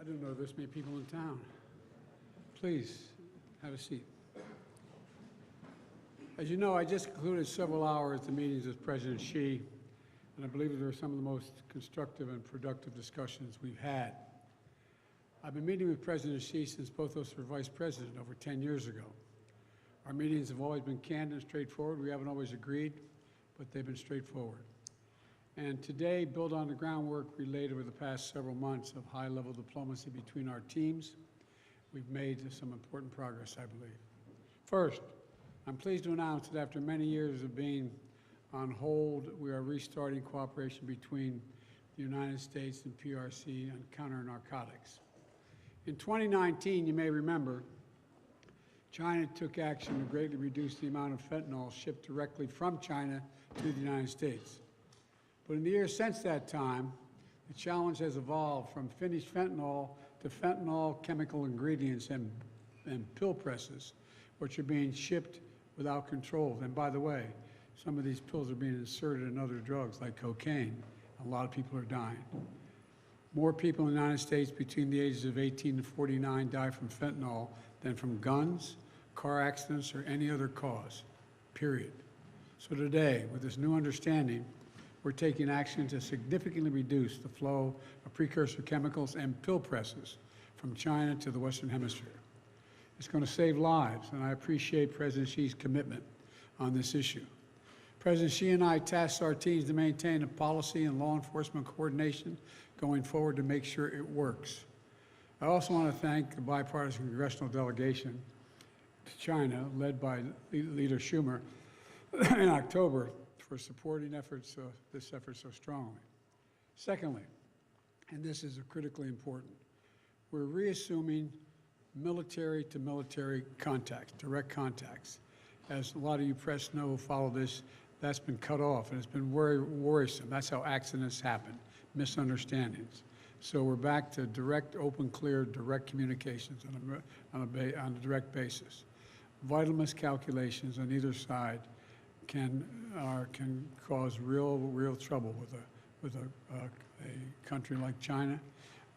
I didn't know this many people in town. Please, have a seat. As you know, I just concluded several hours of meetings with President Xi, and I believe that they were some of the most constructive and productive discussions we've had. I've been meeting with President Xi since both of us were vice president over 10 years ago. Our meetings have always been candid and straightforward. We haven't always agreed, but they've been straightforward. And today, build on the groundwork we laid over the past several months of high-level diplomacy between our teams. We've made some important progress, I believe. First, I'm pleased to announce that after many years of being on hold, we are restarting cooperation between the United States and PRC on counter-narcotics. In 2019, you may remember, China took action to greatly reduce the amount of fentanyl shipped directly from China to the United States. But in the years since that time, the challenge has evolved from finished fentanyl to fentanyl chemical ingredients and pill presses, which are being shipped without control. And by the way, some of these pills are being inserted in other drugs like cocaine. A lot of people are dying. More people in the United States between the ages of 18 and 49 die from fentanyl than from guns, car accidents, or any other cause, period. So today, with this new understanding, we're taking action to significantly reduce the flow of precursor chemicals and pill presses from China to the Western Hemisphere. It's going to save lives, and I appreciate President Xi's commitment on this issue. President Xi and I tasked our teams to maintain a policy and law enforcement coordination going forward to make sure it works. I also want to thank the bipartisan congressional delegation to China, led by Leader Schumer, in October, for supporting this effort so strongly. Secondly, and this is critically important, we're reassuming military-to-military contacts, direct contacts. As a lot of you press know who follow this, that's been cut off, and it's been very worrisome. That's how accidents happen, misunderstandings. So we're back to direct, open, clear, direct communications on a direct basis. Vital miscalculations on either side can cause real trouble with a country like China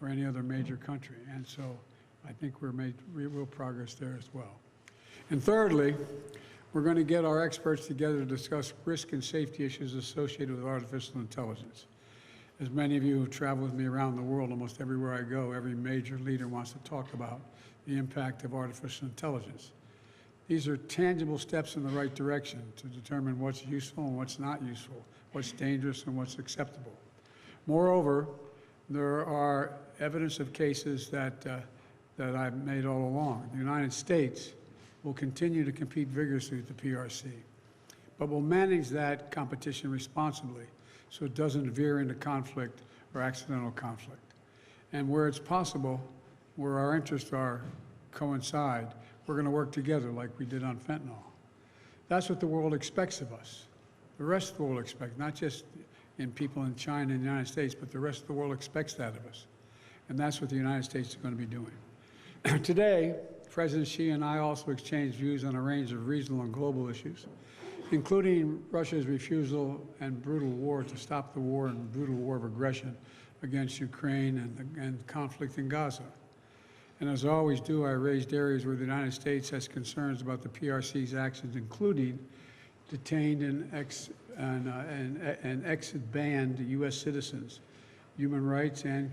or any other major country. And so I think we're made real progress there as well. And thirdly, we're going to get our experts together to discuss risk and safety issues associated with artificial intelligence. As many of you who travel with me around the world, almost everywhere I go, every major leader wants to talk about the impact of artificial intelligence. These are tangible steps in the right direction to determine what's useful and what's not useful, what's dangerous and what's acceptable. Moreover, there are evidence of cases that I've made all along. The United States will continue to compete vigorously with the PRC, but will manage that competition responsibly so it doesn't veer into conflict or accidental conflict. And where it's possible, where our interests coincide, we're going to work together like we did on fentanyl. That's what the world expects of us. The rest of the world expects, not just in people in China and the United States, but the rest of the world expects that of us. And that's what the United States is going to be doing. Today, President Xi and I also exchanged views on a range of regional and global issues, including Russia's refusal and brutal war to stop the war and brutal war of aggression against Ukraine and conflict in Gaza. And as I always do, I raised areas where the United States has concerns about the PRC's actions, including detained and exit-banned U.S. citizens, human rights, and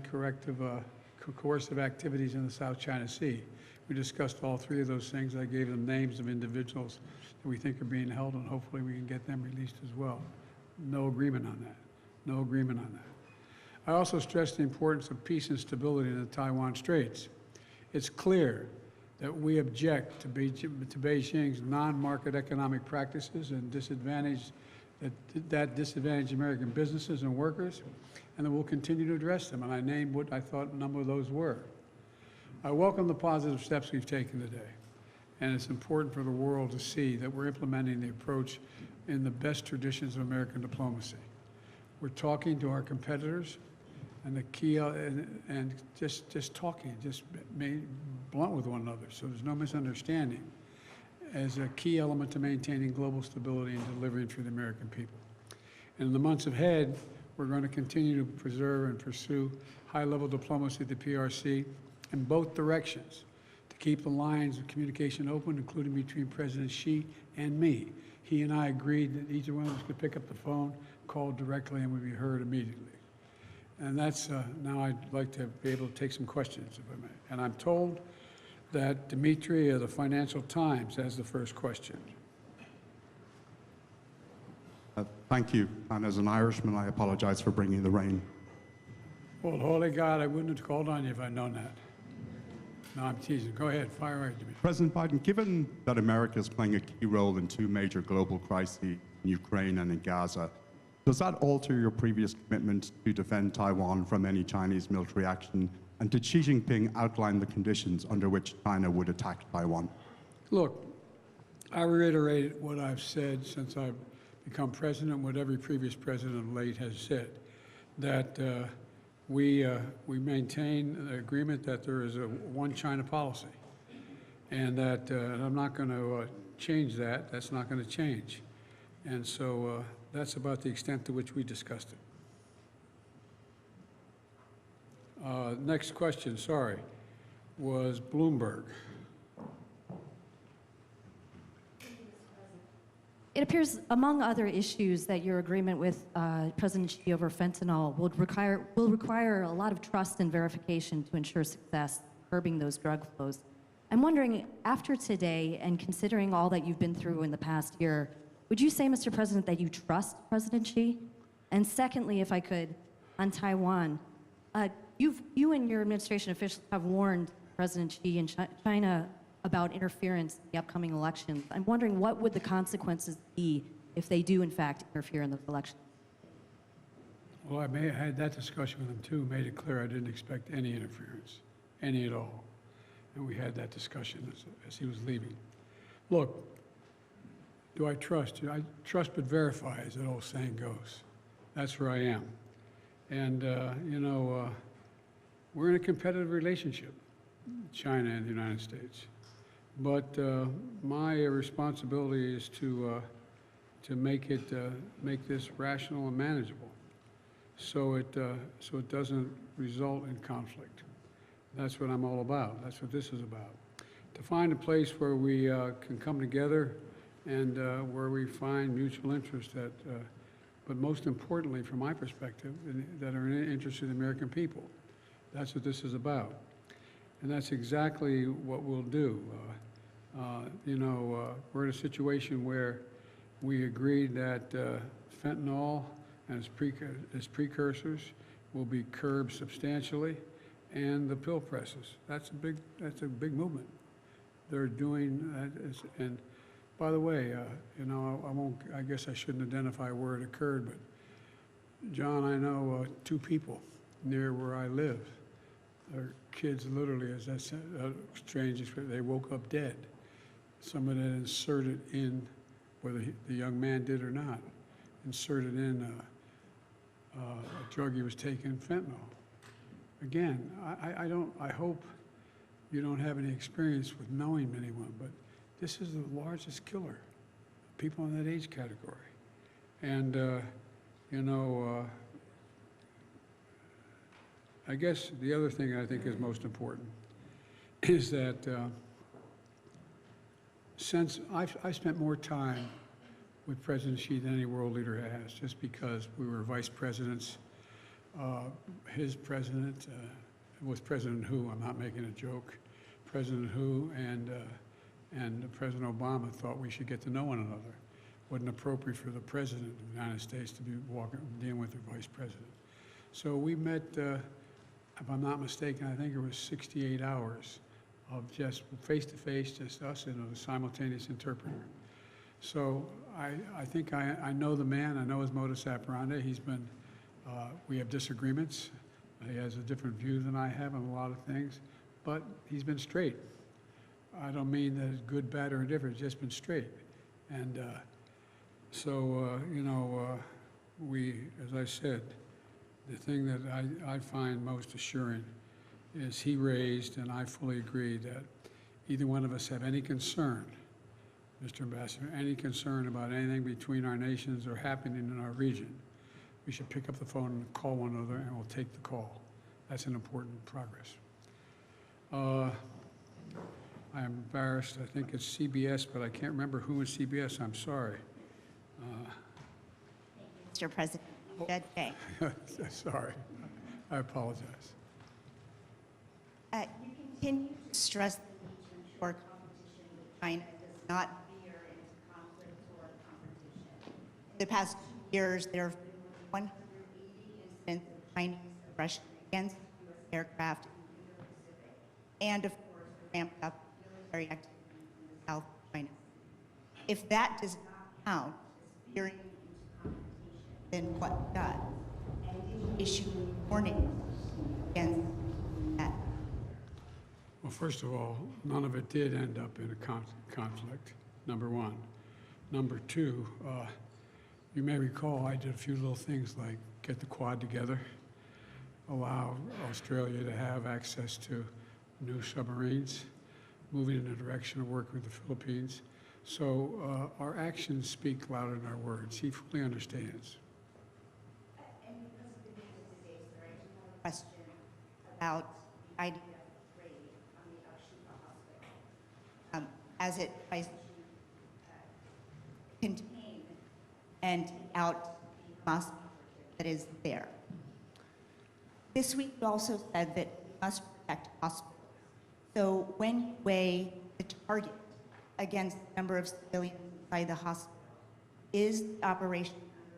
coercive activities in the South China Sea. We discussed all three of those things. I gave them names of individuals that we think are being held, and hopefully we can get them released as well. No agreement on that. No agreement on that. I also stressed the importance of peace and stability in the Taiwan Straits. It's clear that we object to Beijing's non-market economic practices and that disadvantage American businesses and workers, and that we'll continue to address them. And I named what I thought a number of those were. I welcome the positive steps we've taken today, and it's important for the world to see that we're implementing the approach in the best traditions of American diplomacy. We're talking to our competitors, and the key, and just talking, just being blunt with one another, so there's no misunderstanding, as a key element to maintaining global stability and delivering for the American people. And in the months ahead, we're going to continue to preserve and pursue high-level diplomacy at the PRC in both directions to keep the lines of communication open, including between President Xi and me. He and I agreed that each one of us could pick up the phone, call directly, and would be heard immediately. And that's, now I'd like to be able to take some questions, if I may. And I'm told that Dimitri of the Financial Times has the first question. Thank you. And as an Irishman, I apologize for bringing the rain. Well, holy God, I wouldn't have called on you if I'd known that. No, I'm teasing. Go ahead, fire away, Dimitri. President Biden, given that America is playing a key role in two major global crises, in Ukraine and in Gaza, does that alter your previous commitment to defend Taiwan from any Chinese military action? And did Xi Jinping outline the conditions under which China would attack Taiwan? Look, I reiterate what I've said since I've become president, what every previous president of late has said, that we maintain the agreement that there is a one China policy, and that I'm not going to change that. That's not going to change. And so that's about the extent to which we discussed it. Next question, sorry, was Bloomberg. It appears, among other issues, that your agreement with President Xi over fentanyl will require a lot of trust and verification to ensure success, curbing those drug flows. I'm wondering, after today, and considering all that you've been through in the past year, would you say, Mr. President, that you trust President Xi? And secondly, if I could, on Taiwan, you and your administration officials have warned President Xi and China about interference in the upcoming elections. I'm wondering, what would the consequences be if they do, in fact, interfere in those elections? Well, I may have had that discussion with him too, made it clear I didn't expect any interference, any at all. And we had that discussion as he was leaving. Look, do I trust you? I trust but verify, as that old saying goes. That's where I am. And, you know, we're in a competitive relationship, China and the United States. But my responsibility is to make this rational and manageable, so it doesn't result in conflict. That's what I'm all about. That's what this is about. To find a place where we can come together and where we find mutual interest that, but most importantly, from my perspective, that are in the interest of the American people. That's what this is about. And that's exactly what we'll do. You know, we're in a situation where we agreed that fentanyl and its precursors will be curbed substantially, and the pill presses. That's a big movement. They're doing that, and by the way, you know, I guess I shouldn't identify where it occurred, but John, I know two people near where I live. Their kids literally, as I said, strange, they woke up dead. Someone had inserted in, whether the young man did or not, inserted in a drug he was taking, fentanyl. Again, I hope you don't have any experience with knowing anyone, but this is the largest killer, people in that age category. And, you know, I guess the other thing I think is most important is that since I've spent more time with President Xi than any world leader has, just because we were vice presidents. His president was President Hu. I'm not making a joke. President Hu and President Obama thought we should get to know one another. It wasn't appropriate for the President of the United States to be dealing with the Vice President. So we met, if I'm not mistaken, I think it was 68 hours of just face-to-face, just us and a simultaneous interpreter. So I think I know the man. I know his modus operandi. He's been, we have disagreements. He has a different view than I have on a lot of things, but he's been straight. I don't mean that it's good, bad, or indifferent. It's just been straight. And you know, we, as I said, the thing that I find most assuring is he raised, and I fully agree, that either one of us have any concern, Mr. Ambassador, any concern about anything between our nations or happening in our region, we should pick up the phone and call one another, and we'll take the call. That's an important progress. I'm embarrassed. I think it's CBS, but I can't remember who is CBS. I'm sorry. Mr. President, Judge Jay. Sorry. I apologize. You continue to stress the need to ensure competition with China does not veer into conflict or competition. In the past 2 years, there have been 180 incidents of Chinese aggression against U.S. aircraft in the Indo-Pacific, and of course, ramped up military activity in the South China Sea. If that does not count as veering into competition, then what does? And did you issue warnings against that? Well, first of all, none of it did end up in a conflict, number one. Number two, you may recall I did a few little things like get the Quad together, allow Australia to have access to new submarines, moving in the direction of working with the Philippines. So our actions speak louder than our words. He fully understands. And because of the news today, sir, I do have a question about the idea of trade on the Al-Shifa hospital, as it tries to contain and take out the Hamas that is there. This week, you also said that we must protect hospitals. So when you weigh the target against the number of civilians inside the hospital, is the operation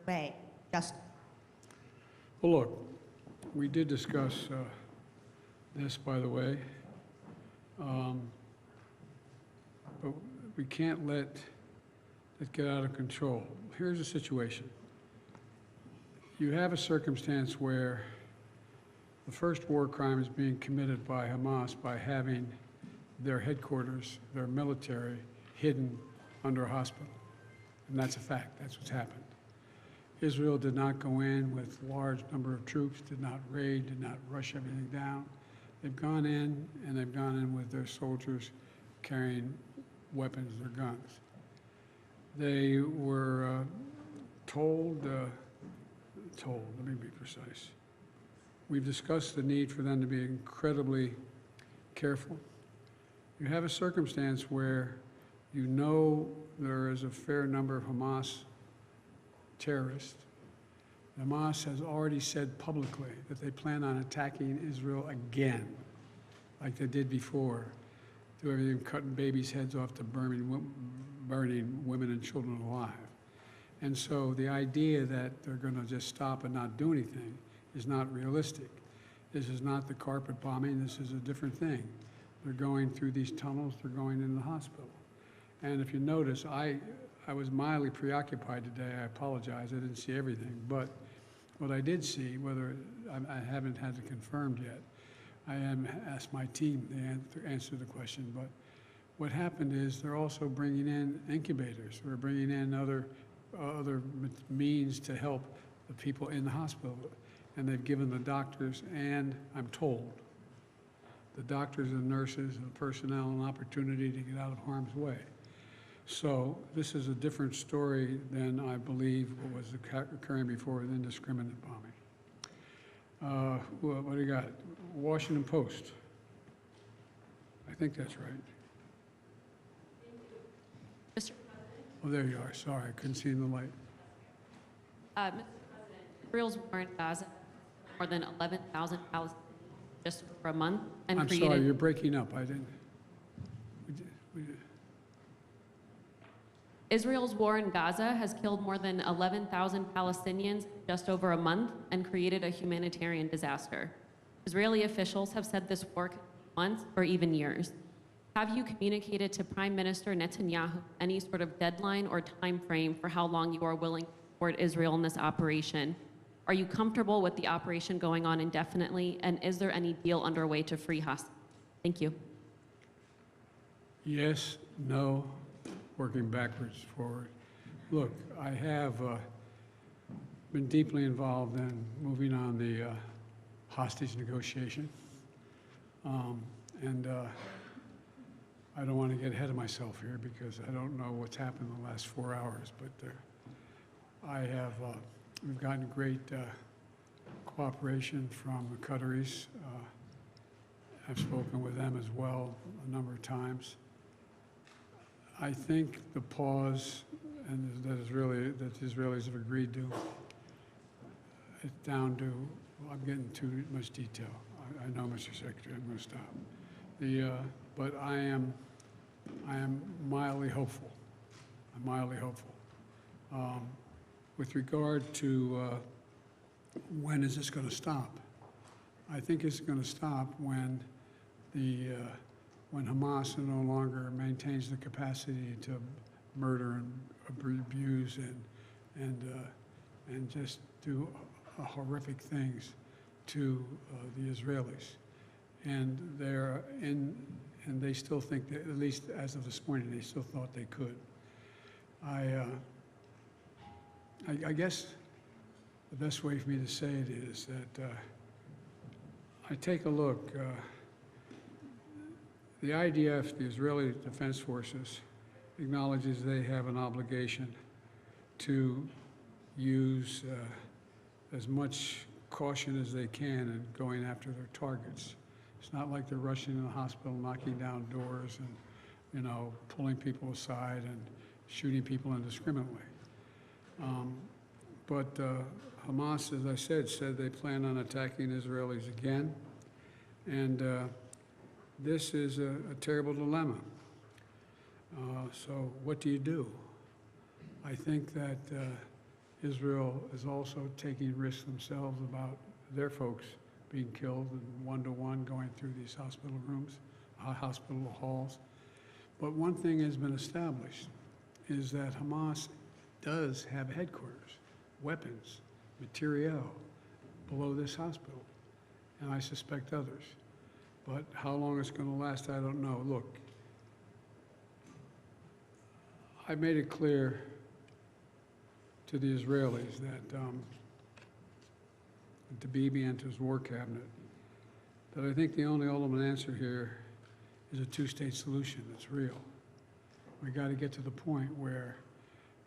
underway justified? Well, look, we did discuss this, by the way, but we can't let it get out of control. Here's the situation. You have a circumstance where the first war crime is being committed by Hamas by having their headquarters, their military, hidden under a hospital. And that's a fact. That's what's happened. Israel did not go in with large number of troops, did not raid, did not rush everything down. They've gone in, and they've gone in with their soldiers carrying weapons, their guns. They were told, let me be precise. We've discussed the need for them to be incredibly careful. You have a circumstance where you know there is a fair number of Hamas terrorists. Hamas has already said publicly that they plan on attacking Israel again, like they did before, do everything cutting babies' heads off to burning women and children alive. And so the idea that they're going to just stop and not do anything is not realistic. This is not the carpet bombing. This is a different thing. They're going through these tunnels. They're going in the hospital. And if you notice, I was mildly preoccupied today. I apologize. I didn't see everything. But what I did see, whether I haven't had it confirmed yet, I am asked my team to answer the question. But what happened is they're also bringing in incubators. We're bringing in other means to help the people in the hospital. And they've given the doctors and, I'm told, the doctors and nurses and personnel an opportunity to get out of harm's way. So this is a different story than I believe what was occurring before with indiscriminate bombing. What do you got? Washington Post. I think that's right. Mr. Oh, there you are. Sorry, I couldn't see in the light. Mr. President, Israel's war in Gaza more than 11,000 Palestinians just for a month and I'm created. sorry, you're breaking up. I didn't. Israel's war in Gaza has killed more than 11,000 Palestinians in just over a month and created a humanitarian disaster. Israeli officials have said this war could take months or even years. Have you communicated to Prime Minister Netanyahu any sort of deadline or time frame for how long you are willing to support Israel in this operation? Are you comfortable with the operation going on indefinitely, and is there any deal underway to free hostages? Thank you. Yes, no, working backwards, forward. Look, I have been deeply involved in moving on the hostage negotiation. I don't want to get ahead of myself here because I don't know what's happened in the last 4 hours, but we've gotten great cooperation from the Qataris. I've spoken with them as well a number of times. I think the pause, and that the Israelis have agreed to, it's down to, well, I'm getting too much detail. I know, Mr. Secretary, I'm going to stop. But I am mildly hopeful. I'm mildly hopeful. With regard to when is this going to stop, I think it's going to stop when Hamas no longer maintains the capacity to murder and abuse and just do horrific things to the Israelis, and they still think that, at least as of this morning, they still thought they could. I guess the best way for me to say it is that I take a look. The IDF, the Israeli Defense Forces, acknowledges they have an obligation to use as much caution as they can in going after their targets. It's not like they're rushing in the hospital, knocking down doors, and pulling people aside and shooting people indiscriminately. But Hamas, as I said they plan on attacking Israelis again, and this is a terrible dilemma. So what do you do? I think that Israel is also taking risks themselves about their folks being killed and one-to-one going through these hospital rooms, hospital halls. But one thing has been established is that Hamas does have headquarters, weapons, materiel below this hospital, and I suspect others. But how long it's going to last, I don't know. Look, I made it clear to the Israelis that to Bibi and to his war cabinet, that I think the only ultimate answer here is a two-state solution that's real. We got to get to the point where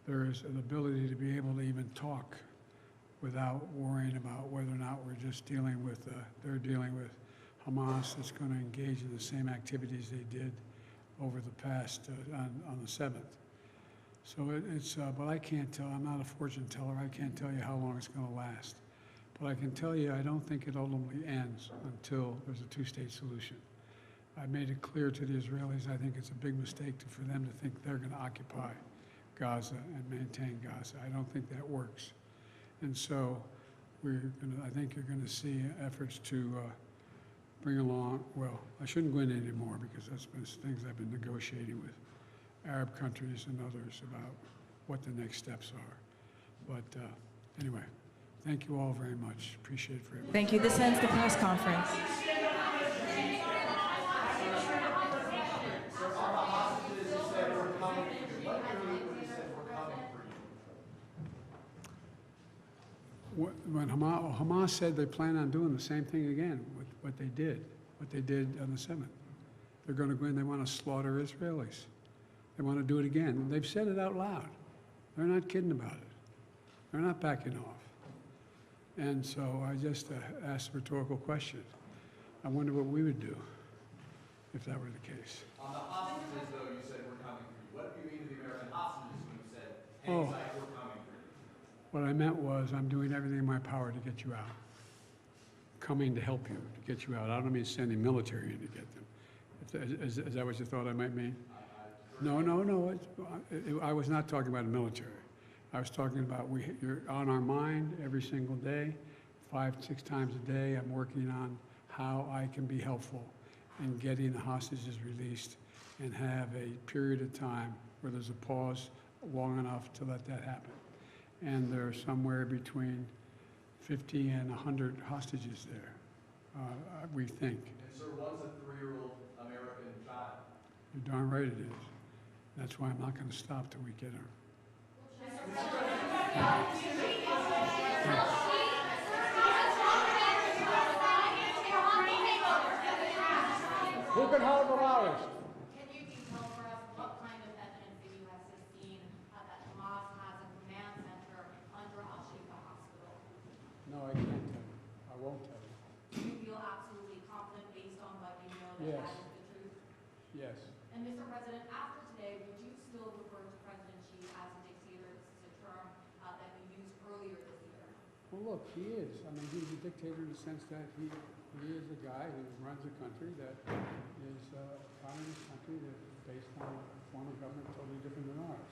there is an ability to be able to even talk without worrying about whether or not we're just dealing with, they're dealing with Hamas that's going to engage in the same activities they did over the past, on the 7th. So but I can't tell, I'm not a fortune teller, I can't tell you how long it's going to last. But I can tell you I don't think it ultimately ends until there's a two-state solution. I made it clear to the Israelis I think it's a big mistake for them to think they're going to occupy Gaza and maintain Gaza. I don't think that works. And so I think you're going to see efforts to bring along, well, I shouldn't go into it anymore because that's been things I've been negotiating with Arab countries and others about what the next steps are. But anyway, thank you all very much. Appreciate it for everything. Thank you. This ends the press conference. When Hamas said they plan on doing the same thing again, what they did on the 7th. They're going to go in, they want to slaughter Israelis. They want to do it again. They've said it out loud. They're not kidding about it. They're not backing off. And so I just asked a rhetorical question. I wonder what we would do if that were the case. On the hostages, though, you said we're coming for you. What do you mean to the American hostages when you said, hang Oh. tight, we're coming for you? What I meant was I'm doing everything in my power to get you out. Coming to help you, to get you out. I don't mean sending military in to get them. Is that what you thought I might mean? No. I was not talking about the military. I was talking about you're on our mind every single day, 5, 6 times a day. I'm working on how I can be helpful in getting the hostages released and have a period of time where there's a pause long enough to let that happen. And there are somewhere between 50 and 100 hostages there, we think. And sir, one's a 3-year-old American child. You're darn right it is. That's why I'm not going to stop till we get her. Who can hold the loudest? Can you detail for us what kind of evidence that you have seen that Hamas has a command center under Al-Shifa Hospital? No, I can't tell you. I won't tell you. Do you feel absolutely confident based on what you Yes. that is the truth? Yes. And Mr. President, after today, would you still refer to President Xi as a dictator? This is a term that you used earlier this year. Well, look, he is. I mean, he's a dictator in the sense that he is a guy who runs a country that is a communist country that is based on a form of government totally different than ours.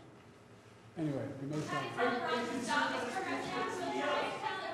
Anyway, we may Can I tell the Russians, Mr. President,